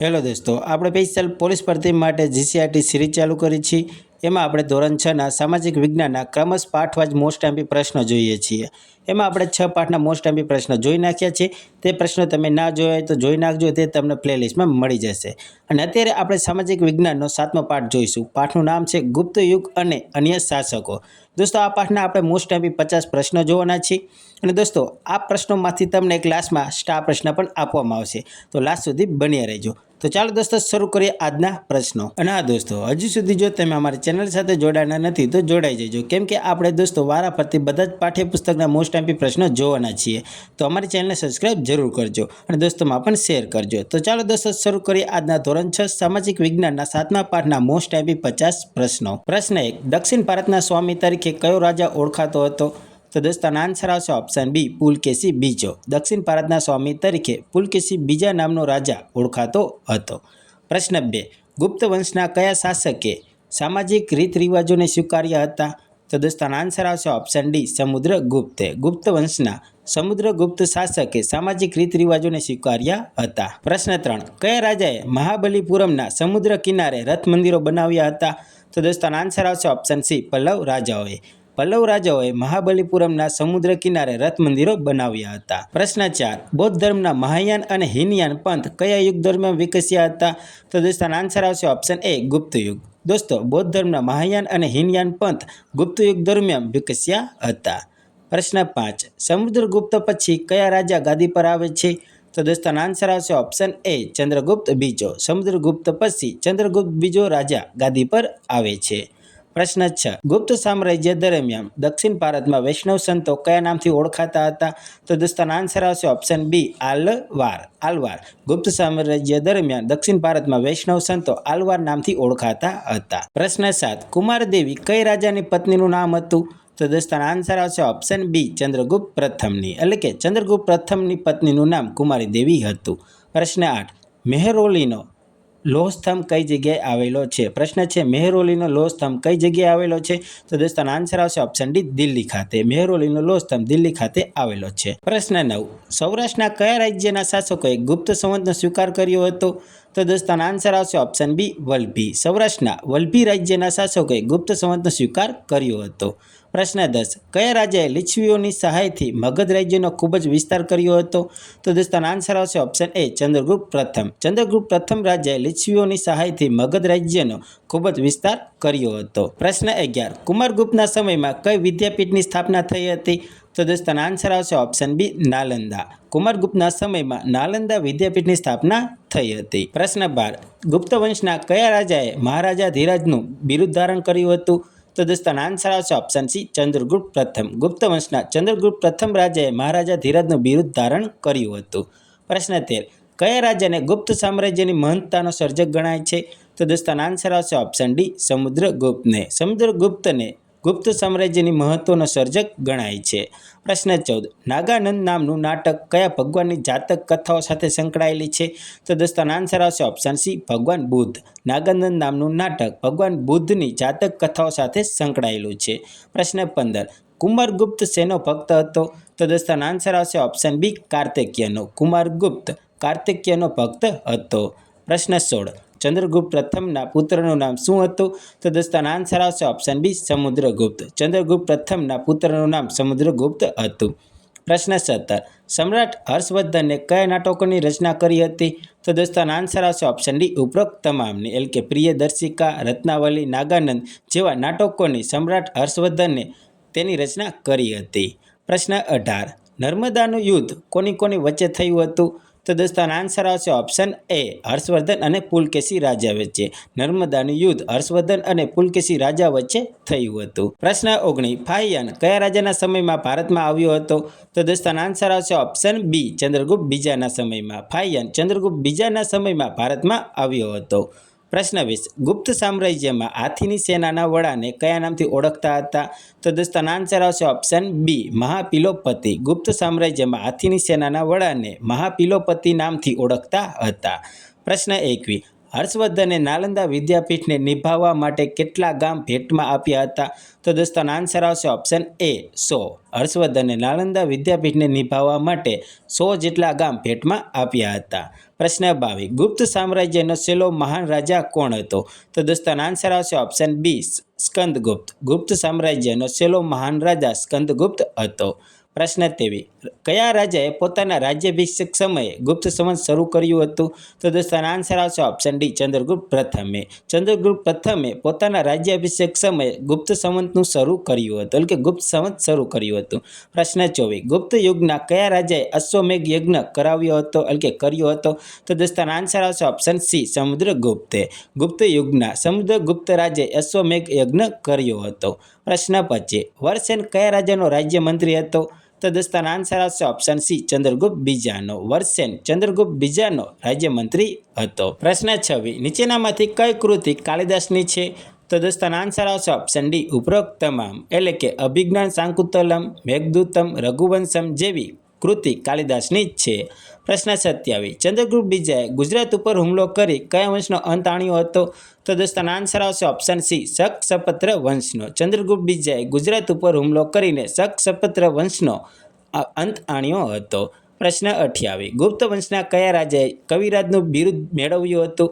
Hello દોસ્તો, આપણે special police ભરતી માટે જીસીઆરટી સિરીઝ ચાલુ કરી છે. એમાં આપણે ધોરણ 6ના સામાજિક વિજ્ઞાનના ક્રમશ પાઠવાઇઝ મોસ્ટ એમપી પ્રશ્નો જોઈએ છીએ. એમાં આપણે 6 પાઠના મોસ્ટ એમપી પ્રશ્નો જોઈ નાખ્યા છે. તે પ્રશ્નો તમે ના જોયા હોય તો જોઈ નાખજો, તે તમને પ્લેલિસ્ટમાં મળી જશે. અને અત્યારે આપણે સામાજિક વિજ્ઞાનનો 7મો પાઠ જોઈશું. પાઠનું નામ છે ગુપ્ત યુગ અને અન્ય શાસકો. દોસ્તો, આ પાઠના આપણે મોસ્ટ એમપી 50 પ્રશ્નો જોવાના છે. અને દોસ્તો, આ પ્રશ્નોમાંથી તમને ક્લાસમાં સ્ટાર પ્રશ્ન પણ આપવામાં આવશે, તો લાસ્ટ સુધી બન્યા રહેજો. તો ચાલો દોસ્તો, શરૂ કરીએ આજના પ્રશ્નો. અને હા દોસ્તો, હજી સુધી જો તમે અમારી ચેનલ સાથે જોડાના નથી તો જોડાઈ જજો, કેમ કે આપણે દોસ્તો વારાફરતી બધા જ પાઠ્યપુસ્તકના મોસ્ટ એમપી પ્રશ્નો જોવાના છીએ. તો અમારી ચેનલને સબસ્ક્રાઇબ જરૂર કરજો અને દોસ્તોમાં પણ શેર કરજો. તો ચાલો દોસ્તો, શરૂ કરીએ આજના ધોરણ 6 સામાજિક વિજ્ઞાનના 7મા પાઠના મોસ્ટ એમપી 50 પ્રશ્નો. પ્રશ્ન 1. દક્ષિણ ભારતના સ્વામી તરીકે કયો રાજા ઓળખાતો હતો? તો દોસ્તોનો આન્સર આવશે ઓપ્શન બી, પુલકેશી બીજો. દક્ષિણ ભારતના સ્વામી તરીકે પુલકેશી બીજા નામનો રાજા ઓળખાતો હતો. પ્રશ્ન 2. ગુપ્ત વંશના કયા શાસકે સામાજિક રીત રિવાજોને સ્વીકાર્યા હતા? તો દોસ્તોનો આન્સર આવશે ઓપ્શન ડી, સમુદ્રગુપ્તે. ગુપ્ત વંશના સમુદ્રગુપ્ત શાસકે સામાજિક રીત રિવાજોને સ્વીકાર્યા હતા. પ્રશ્ન 3. કયા રાજાએ મહાબલીપુરમના સમુદ્ર કિનારે રથ મંદિરો બનાવ્યા હતા? તો દોસ્તોનો આન્સર આવશે ઓપ્શન સી, પલ્લવ રાજાઓએ. પલ્લવ રાજાઓએ મહાબલીપુરમના સમુદ્ર કિનારે રથ મંદિરો બનાવ્યા હતા. પ્રશ્ન 4. બૌદ્ધ ધર્મના મહાયાન અને હીનયાન પંથ કયા યુગ દરમિયાન વિકસ્યા હતા? તો દોસ્તોનો આન્સર આવશે ઓપ્શન એ, ગુપ્ત યુગ. દોસ્તો, બૌદ્ધ ધર્મના મહાયાન અને હીનયાન પંથ ગુપ્ત યુગ દરમિયાન વિકસ્યા હતા. પ્રશ્ન 5. સમુદ્રગુપ્ત પછી કયા રાજા ગાદી પર આવે છે? તો દોસ્તોનો આન્સર આવશે ઓપ્શન એ, ચંદ્રગુપ્ત બીજો. સમુદ્રગુપ્ત પછી ચંદ્રગુપ્ત બીજો રાજા ગાદી પર આવે છે. પ્રશ્ન 6. ગુપ્ત સામ્રાજ્ય દરમિયાન દક્ષિણ ભારતમાં વૈષ્ણવ સંતો કયા નામથી ઓળખાતા હતા? તો દોસ્તોનો આન્સર આવશે ઓપ્શન બી, આલવાર. આલવાર. ગુપ્ત સામ્રાજ્ય દરમિયાન દક્ષિણ ભારતમાં વૈષ્ણવ સંતો આલવાર નામથી ઓળખાતા હતા. પ્રશ્ન 7. કુમારદેવી કઈ રાજાની પત્નીનું નામ હતું? તો દોસ્તોનો આન્સર આવશે ઓપ્શન બી, ચંદ્રગુપ્ત પ્રથમની. એટલે કે ચંદ્રગુપ્ત પ્રથમની પત્નીનું નામ કુમારીદેવી હતું. પ્રશ્ન 8. મેહરૌલીનો લોહ સ્તંભ કઈ જગ્યાએ આવેલો છે? પ્રશ્ન છે, મેહરૌલીનો લોહ સ્તંભ કઈ જગ્યાએ આવેલો છે? તો દોસ્તોનો આન્સર આવશે ઓપ્શન ડી, દિલ્હી ખાતે. મેહરૌલીનો લોહ સ્તંભ દિલ્હી ખાતે આવેલો છે. પ્રશ્ન 9. સૌરાષ્ટ્રના કયા રાજ્યના શાસકોએ ગુપ્ત સંવતનો સ્વીકાર કર્યો હતો? તો દોસ્તોનો આન્સર આવશે ઓપ્શન બી, વલભી. સૌરાષ્ટ્રના વલભી રાજ્યના શાસકોએ ગુપ્ત સંવતનો સ્વીકાર કર્યો હતો. પ્રશ્ન 10. કયા રાજાએ લીછવીઓની સહાયથી મગધ રાજ્યનો ખૂબ જ વિસ્તાર કર્યો હતો? તો દોસ્તોનો આન્સર આવશે ઓપ્શન એ, ચંદ્રગુપ્ત પ્રથમ. ચંદ્રગુપ્ત પ્રથમ રાજાએ લીછવીઓની સહાયથી મગધ રાજ્યનો ખૂબ જ વિસ્તાર કર્યો હતો. પ્રશ્ન 11. કુમારગુપ્તના સમયમાં કઈ વિદ્યાપીઠની સ્થાપના થઈ હતી? તો દોસ્તોનો આન્સર આવશે ઓપ્શન બી, નાલંદા. કુમારગુપ્તના સમયમાં નાલંદા વિદ્યાપીઠની સ્થાપના થઈ હતી. પ્રશ્ન 12. ગુપ્ત વંશના કયા રાજાએ મહારાજા ધીરાજનું બિરુદ ધારણ કર્યું હતું? તો દોસ્તોનો આન્સર આવશે ઓપ્શન સી, ચંદ્રગુપ્ત પ્રથમ. ગુપ્ત વંશના ચંદ્રગુપ્ત પ્રથમ રાજાએ મહારાજા ધીરાજનું બિરુદ ધારણ કર્યું હતું. પ્રશ્ન 13. કયા રાજાને ગુપ્ત સામ્રાજ્યની મહંતતાનો સર્જક ગણાય છે? તો દોસ્તોનો આન્સર આવશે ઓપ્શન ડી, સમુદ્રગુપ્તને. સમુદ્રગુપ્તને ગુપ્ત સામ્રાજ્યની મહત્વનો સર્જક ગણાય છે. પ્રશ્ન 14. નાગાનંદ નામનું નાટક કયા ભગવાનની જાતક કથાઓ સાથે સંકળાયેલી છે? તો દોસ્તોનો આન્સર આવશે ઓપ્શન સી, ભગવાન બુદ્ધ. નાગાનંદ નામનું નાટક ભગવાન બુદ્ધની જાતક કથાઓ સાથે સંકળાયેલું છે. પ્રશ્ન 15. કુમારગુપ્ત શેનો ભક્ત હતો? તો દોસ્તોનો આન્સર આવશે ઓપ્શન બી, કાર્તિકેયનો. કુમારગુપ્ત કાર્તિકેયનો ભક્ત હતો. પ્રશ્ન 16. ચંદ્રગુપ્ત પ્રથમના પુત્રનું નામ શું હતું? તો દોસ્તોનો આન્સર આવશે ઓપ્શન બી, સમુદ્રગુપ્ત. ચંદ્રગુપ્ત પ્રથમના પુત્રનું નામ સમુદ્રગુપ્ત હતું. પ્રશ્ન 17. સમ્રાટ હર્ષવર્ધને કયા નાટકોની રચના કરી હતી? તો દોસ્તોનો આન્સર આવશે ઓપ્શન ડી, ઉપરોક્ત તમામની. એટલે કે પ્રિયદર્શિકા, રત્નાવલી, નાગાનંદ જેવા નાટકોની સમ્રાટ હર્ષવર્ધને તેની રચના કરી હતી. પ્રશ્ન 18. નર્મદાનું યુદ્ધ કોની વચ્ચે થયું હતું? તો દોસ્તોનો આન્સર આવશે ઓપ્શન એ, હર્ષવર્ધન અને પુલકેશી રાજા વચ્ચે. નર્મદાનું યુદ્ધ હર્ષવર્ધન અને પુલકેશી રાજા વચ્ચે થયું હતું. પ્રશ્ન 19. ફાહિયાન કયા રાજાના સમયમાં ભારતમાં આવ્યો હતો? તો દોસ્તોનો આન્સર આવશે ઓપ્શન બી, ચંદ્રગુપ્ત બીજાના સમયમાં. ફાહિયાન ચંદ્રગુપ્ત બીજાના સમયમાં ભારતમાં આવ્યો હતો. પ્રશ્ન 20. ગુપ્ત સામ્રાજ્યમાં હાથીની સેનાના વડાને કયા નામથી ઓળખતા હતા? તો દોસ્તોનો આન્સર આવશે ઓપ્શન બી, મહાપિલોપતિ. ગુપ્ત સામ્રાજ્યમાં હાથીની સેનાના વડાને મહાપિલોપતિ નામથી ઓળખતા હતા. પ્રશ્ન 21. હર્ષવર્ધને નાલંદા વિદ્યાપીઠને નિભાવવા માટે કેટલા ગામ ભેટમાં આપ્યા હતા? તો દોસ્તો આન્સર આવશે ઓપ્શન એ 100. હર્ષવર્ધને નાલંદા વિદ્યાપીઠને નિભાવવા માટે 100 જેટલા ગામ ભેટમાં આપ્યા હતા. પ્રશ્ન 22. ગુપ્ત સામ્રાજ્યનો છેલ્લો મહાન રાજા કોણ હતો? તો દોસ્તો આન્સર આવશે ઓપ્શન બી સ્કંદગુપ્ત. ગુપ્ત સામ્રાજ્યનો છેલ્લો મહાન રાજા સ્કંદગુપ્ત હતો. પ્રશ્ન 23. કયા રાજાએ પોતાના રાજ્યાભિષેક સમયે ગુપ્ત સંવત શરૂ કર્યું હતું? તો દોસ્તો આન્સર આવશે ઓપ્શન ડી ચંદ્રગુપ્ત પ્રથમે. ચંદ્રગુપ્ત પ્રથમે પોતાના રાજ્યાભિષેક સમયે ગુપ્ત સંવતનું શરૂ કર્યું હતું, એટલે કે ગુપ્ત સંવત શરૂ કર્યું હતું. પ્રશ્ન 24. ગુપ્ત યુગના કયા રાજાએ અશ્વમેઘ યજ્ઞ કરાવ્યો હતો, એટલે કે કર્યો હતો? તો દોસ્તો આન્સર આવશે ઓપ્શન સી સમુદ્રગુપ્તે. ગુપ્ત યુગના સમુદ્રગુપ્ત રાજાએ અશ્વમેઘ યજ્ઞ કર્યો હતો. પ્રશ્ન 25. વર્ષેન કયા રાજાનો રાજ્યમંત્રી હતો? તો દોસ્તો આન્સર આવશે ઓપ્શન સી ચંદ્રગુપ્ત બીજાનો. વર્ષેન ચંદ્રગુપ્ત બીજાનો રાજ્યમંત્રી હતો. પ્રશ્ન 26. નીચેનામાંથી કઈ કૃતિ કાલિદાસની છે? તો દોસ્તો આન્સર આવશે ઓપ્શન ડી ઉપરોક્ત તમામ, એટલે કે અભિજ્ઞાન શાકુંતલમ, મેઘદૂતમ, રઘુવંશમ જેવી કૃતિ કાલિદાસની જ છે. પ્રશ્ન 27. ચંદ્રગુપ્ત બીજાએ ગુજરાત ઉપર હુમલો કરી કયા વંશનો અંત આણ્યો હતો? તો દોસ્તો આન્સર આવશે ઓપ્શન સી શકસપત્ર વંશનો. ચંદ્રગુપ્ત બીજાએ ગુજરાત ઉપર હુમલો કરીને શકસપત્ર વંશનો અંત આણ્યો હતો. પ્રશ્ન 28. ગુપ્ત વંશના કયા રાજાએ કવિરાજનું બિરુદ મેળવ્યું હતું?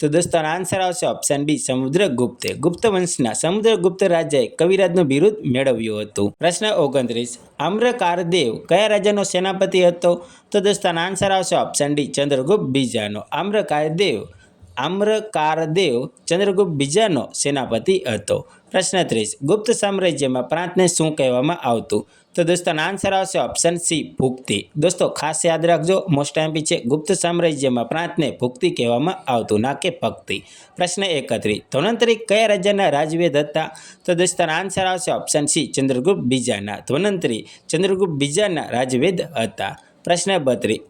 તો દોસ્તો આન્સર આવશે ઓપ્શન બી સમુદ્રગુપ્તે. ગુપ્ત વંશના સમુદ્રગુપ્ત રાજાએ કવિરાજનું બિરુદ મેળવ્યું હતું. પ્રશ્ન 29. આમ્રકારદેવ કયા રાજાનો સેનાપતિ હતો? તો દોસ્તો આન્સર આવશે ઓપ્શન ડી ચંદ્રગુપ્ત બીજાનો. આમ્રકારદેવ ચંદ્રગુપ્ત બીજાનો સેનાપતિ હતો. પ્રશ્ન 30. ગુપ્ત સામ્રાજ્યમાં પ્રાંતને શું કહેવામાં આવતું? તો દોસ્તો આન્સર આવશે ઓપ્શન સી ભુક્તિ. દોસ્તો ખાસ યાદ રાખજો, મોસ્ટ એમપી છે. ગુપ્ત સામ્રાજ્યમાં પ્રાંતને ભુક્તિ કહેવામાં આવતું, ના કે ભક્તિ. પ્રશ્ન 31. ધન્વંતરી કયા રાજાના રાજવેદ હતા? તો દોસ્તો આન્સર આવશે ઓપ્શન સી ચંદ્રગુપ્ત બીજાના. ધન્વંતરી ચંદ્રગુપ્ત બીજાના રાજવેદ હતા. પ્રશ્ન 32.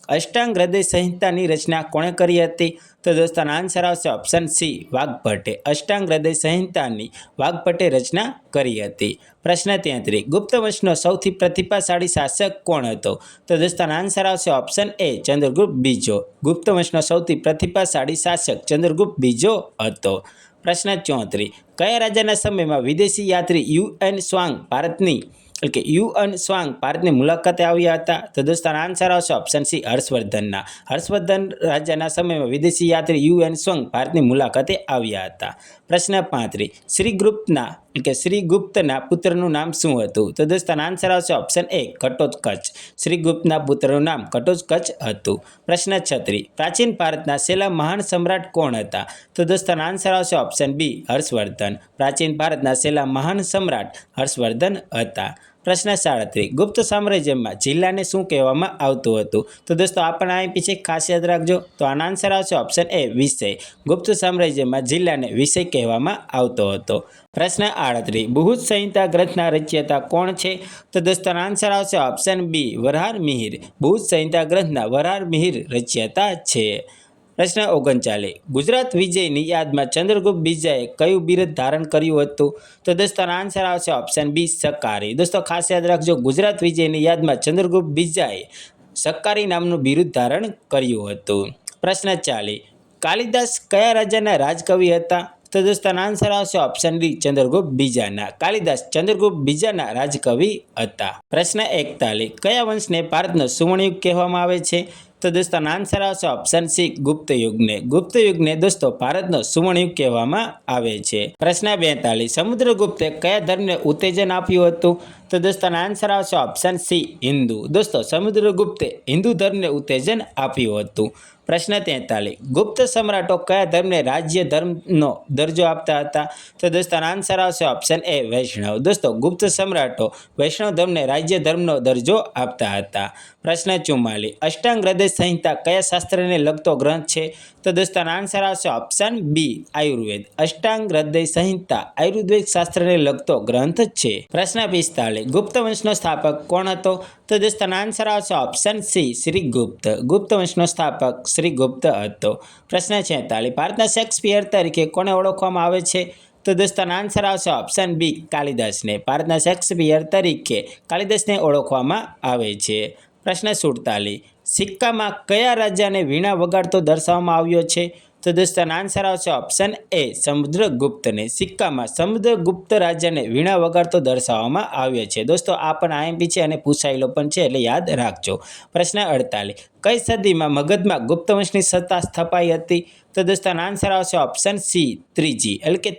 અષ્ટાંગ હૃદય સંહિતાની રચના કોણે કરી હતી? તો દોસ્તો આન્સર આવશે ઓપ્શન સી વાઘભટ્ટે. અષ્ટાંગ હૃદય સંહિતાની વાઘભટ્ટે રચના કરી હતી. પ્રશ્ન 33. ગુપ્ત વંશનો સૌથી પ્રતિભાશાળી શાસક કોણ હતો? તો દોસ્તો આન્સર આવશે ઓપ્શન એ ચંદ્રગુપ્ત બીજો. ગુપ્ત વંશનો સૌથી પ્રતિભાશાળી શાસક ચંદ્રગુપ્ત બીજો હતો. પ્રશ્ન 34. કયા રાજાના સમયમાં વિદેશી યાત્રી યુએન સ્વાંગ ભારતની મુલાકાતે આવ્યા હતા? તો દોસ્તો આન્સર આવશે ઓપ્શન સી હર્ષવર્ધનના. હર્ષવર્ધન રાજાના સમયમાં વિદેશી યાત્રી યુએન સ્વાંગ ભારતની મુલાકાતે આવ્યા હતા. પ્રશ્ન 35. શ્રીગુપ્તના પુત્રનું નામ શું હતું? તો દોસ્તો આન્સર આવશે ઓપ્શન એ ઘટોત્કચ. શ્રીગુપ્તના પુત્રનું નામ ઘટોત્કચ હતું. પ્રશ્ન 36. પ્રાચીન ભારતના છેલ્લા મહાન સમ્રાટ કોણ હતા? તો દોસ્તો આન્સર આવશે ઓપ્શન બી હર્ષવર્ધન. પ્રાચીન ભારતના છેલ્લા મહાન સમ્રાટ હર્ષવર્ધન હતા. પ્રશ્ન 37. ગુપ્ત સામ્રાજ્યમાં જિલ્લાને શું કહેવામાં આવતું હતું? તો દોસ્તો આપણને અહીં પીછે ખાસ યાદ રાખજો. તો આનો આન્સર આવશે ઓપ્શન એ વિષય. ગુપ્ત સામ્રાજ્યમાં જિલ્લાને વિષય કહેવામાં આવતો હતો. પ્રશ્ન 38. બૃહદ સંહિતા ગ્રંથના રચયિતા કોણ છે? તો દોસ્તો આન્સર આવશે ઓપ્શન બી વરાહર મિહિર. બૃહદ સંહિતા ગ્રંથના વરાહર મિહિર રચયિતા છે. પ્રશ્ન 39. ગુજરાત વિજયની યાદમાં ચંદ્રગુપ્ત બીજાએ કયું બિરુદ ધારણ કર્યું હતું? તો દોસ્તો આન્સર આવશે ઓપ્શન બી સકારી. દોસ્તો ખાસ યાદ રાખજો, ગુજરાત વિજયની યાદમાં ચંદ્રગુપ્ત બીજાએ સકારી નામનું બિરુદ ધારણ કર્યું હતું. પ્રશ્ન 40. કાલિદાસ કયા રાજાના રાજકવિ હતા? તો દોસ્તો આન્સર આવશે ઓપ્શન ડી ચંદ્રગુપ્ત બીજાના. કાલિદાસ ચંદ્રગુપ્ત બીજાના રાજકવિ હતા. પ્રશ્ન 41. કયા વંશને ભારતનો સુવર્ણયુગ કહેવામાં આવે છે? તો દોસ્તો આન્સર આવશે ઓપ્શન સી ગુપ્ત યુગને. ગુપ્ત યુગને દોસ્તો ભારતનો સુવર્ણયુગ કહેવામાં આવે છે. પ્રશ્ન 42. સમુદ્રગુપ્તે કયા ધર્મને ઉત્તેજન આપ્યું હતું? તો દોસ્તો આન્સર આવશે ઓપ્શન સી હિન્દુ. દોસ્તો સમુદ્રગુપ્તે હિન્દુ ધર્મને ઉત્તેજન આપ્યું હતું. પ્રશ્ન 43. ગુપ્ત સમ્રાટો કયા ધર્મને રાજ્ય ધર્મનો દરજ્જો આપતા હતા? તો દોસ્તો આન્સર આવશે ઓપ્શન એ વૈષ્ણવ. દોસ્તો ગુપ્ત સમ્રાટો વૈષ્ણવ ધર્મને રાજ્ય ધર્મનો દરજ્જો આપતા હતા. પ્રશ્ન 44. અષ્ટાંગ હૃદય સંહિતા કયા શાસ્ત્રને લગતો ગ્રંથ છે? તો દોસ્તો આન્સર આવશે ઓપ્શન બી આયુર્વેદ. અષ્ટાંગ હૃદય સંહિતા આયુર્વેદ શાસ્ત્રને લગતો ગ્રંથ છે. પ્રશ્ન 45. ગુપ્ત વંશનો સ્થાપક કોણ હતો? તો દોસ્તો આન્સર આવશે ઓપ્શન સી શ્રીગુપ્ત. ગુપ્ત વંશનો સ્થાપક શ્રીગુપ્ત હતો. પ્રશ્ન 46. ભારતના શેક્સપિયર તરીકે કોને ઓળખવામાં આવે છે? તો દોસ્તો આન્સર આવશે ઓપ્શન બી કાલિદાસને. ભારતના શેક્સપિયર તરીકે કાલિદાસને ઓળખવામાં આવે છે. પ્રશ્ન 47 સિક્કામાં કયા રાજાને વીણા વગાડતો દર્શાવવામાં આવ્યો છે? તો દોસ્તો આન્સર આવશે ઓપ્શન એ સમુદ્રગુપ્તને. સિક્કામાં સમુદ્રગુપ્ત રાજાને વીણા વગાડતો દર્શાવવામાં આવ્યો છે. દોસ્તો આ પણ આઈએમપી છે અને પૂછાયેલો પણ છે એટલે યાદ રાખજો. પ્રશ્ન 48 કઈ સદીમાં મગધમાં ગુપ્ત વંશની સત્તા સ્થપાઈ હતી? તો દોસ્તો આન્સર આવશે ઓપ્શન સી ત્રીજી એટલે કે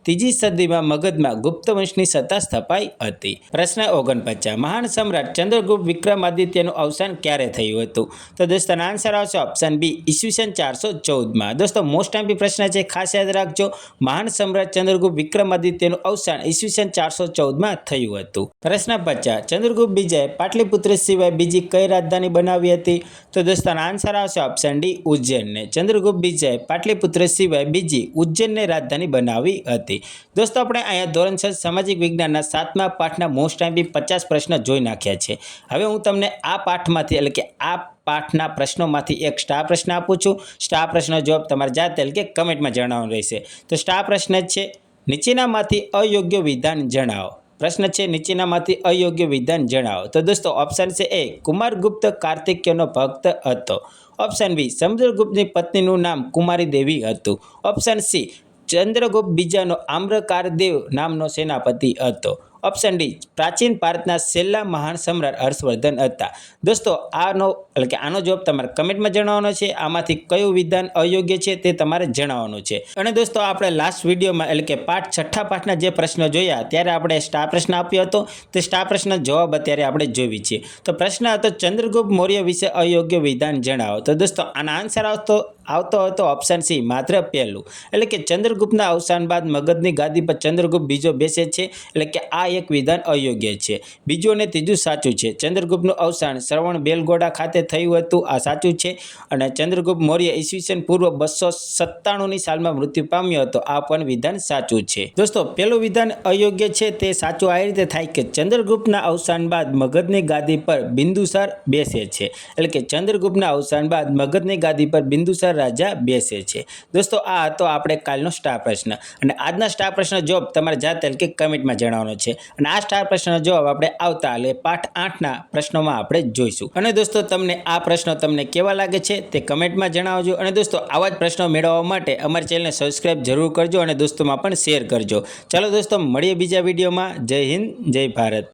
ત્રીજી સદીમાં મગધમાં ગુપ્ત વંશની સત્તા સ્થપાઈ હતી. પ્રશ્ન 49 મહાન સમ્રાટ ચંદ્રગુપ્ત વિક્રમાદિત્યનું અવસાન ક્યારે થયું હતું? તો દોસ્તો આન્સર આવશે ઓપ્શન બી ઈસવીસન 414માં. દોસ્તો મોસ્ટ એમ્પી પ્રશ્ન છે, ખાસ યાદ રાખજો. મહાન સમ્રાટ ચંદ્રગુપ્ત વિક્રમાદિત્યનું અવસાન ઈસવીસન 414માં થયું હતું. પ્રશ્ન 50 ચંદ્રગુપ્ત બીજાએ પાટલીપુત્ર સિવાય બીજી કઈ રાજધાની બનાવી હતી? તો દોસ્તો આન્સર આવશે ઓપ્શન ડી ઉજ્જૈનને. ચંદ્રગુપ્ત બીજાએ પાટલીપુત્ર સિવાય બીજી ઉજ્જૈનને રાજધાની બનાવી હતી. દોસ્તો આપણે અહીંયા ધોરણ 6 સામાજિક વિજ્ઞાનના 7મા પાઠના મોસ્ટ એમ્પી 50 પ્રશ્ન જોઈ નાખ્યા છે. હવે હું તમને આ પાઠમાંથી એટલે કે આ પાઠના પ્રશ્નોમાંથી એક સ્ટાર પ્રશ્ન આપું છું. સ્ટાર પ્રશ્નનો જવાબ તમારે જાતે એટલે કે કમેન્ટમાં જણાવવાનો રહેશે. તો સ્ટાર પ્રશ્ન છે નીચેનામાંથી અયોગ્ય વિધાન જણાવો. પ્રશ્ન છે નીચેનામાંથી અયોગ્ય વિધાન જણાવો. તો દોસ્તો ઓપ્શન છે એ કુમારગુપ્ત કાર્તિકેયનો ભક્ત હતો. ઓપ્શન બી સમુદ્રગુપ્તની પત્નીનું નામ કુમારી દેવી હતું. ઓપ્શન સી ચંદ્રગુપ્ત બીજાનો આમ્રકારદેવ નામનો સેનાપતિ હતો. ઓપ્શન ડી પ્રાચીન ભારતના છેલ્લા મહાન સમ્રાટ હર્ષવર્ધન હતા. દોસ્તો આનો જવાબ તમારે કમેન્ટમાં જણાવવાનો છે. આમાંથી કયું વિધાન અયોગ્ય છે તે તમારે જણાવવાનું છે. અને દોસ્તો આપણે લાસ્ટ વિડીયોમાં એટલે કે પાઠ 6 પાઠના જે પ્રશ્નો જોયા ત્યારે આપણે સ્ટાર પ્રશ્ન આપ્યો હતો. તે સ્ટાર પ્રશ્ન જવાબ અત્યારે આપણે જોઈ છીએ. તો પ્રશ્ન હતો ચંદ્રગુપ્ત મૌર્ય વિશે અયોગ્ય વિધાન જણાવો. તો દોસ્તો આનો આન્સર આવતો હતો ઓપ્શન સી માત્ર પહેલું એટલે કે ચંદ્રગુપ્તના અવસાન બાદ મગધની ગાદી પર ચંદ્રગુપ્ત બીજો બેસે છે એટલે કે આ એક વિધાન અયોગ્ય છે. બીજું અને ત્રીજું સાચું છે. ચંદ્રગુપ્તનું અવસાન શ્રવણ બેલગોડા ખાતે થયું હતું, આ સાચું છે. અને ચંદ્રગુપ્ત મૌર્ય ઈસવીસન પૂર્વ 297ની સાલમાં મૃત્યુ પામ્યો હતો, આ પણ વિધાન સાચું છે. દોસ્તો પહેલું વિધાન અયોગ્ય છે તે સાચું આ રીતે થાય કે ચંદ્રગુપ્તના અવસાન બાદ મગધની ગાદી પર બિંદુસાર બેસે છે એટલે કે ચંદ્રગુપ્તના અવસાન બાદ મગધની ગાદી પર બિંદુસાર રાજા બેસે છે. દોસ્તો આ હતો આપણે કાલનો સ્ટાર પ્રશ્ન અને આજના સ્ટાર પ્રશ્ન જવાબ તમારે જાતે કે કમેન્ટમાં જણાવવાનો છે. અને આ સ્ટાર પ્રશ્નનો જવાબ આપણે આવતા એટલે પાઠ 8ના પ્રશ્નોમાં આપણે જોઈશું. અને દોસ્તો તમને આ પ્રશ્નો તમને કેવા લાગે છે તે કમેન્ટમાં જણાવજો. અને દોસ્તો આવા જ પ્રશ્નો મેળવવા માટે અમારી ચેનલને સબસ્ક્રાઇબ જરૂર કરજો અને દોસ્તોમાં પણ શેર કરજો. ચાલો દોસ્તો મળીએ બીજા વિડીયોમાં. જય હિન્દ, જય ભારત.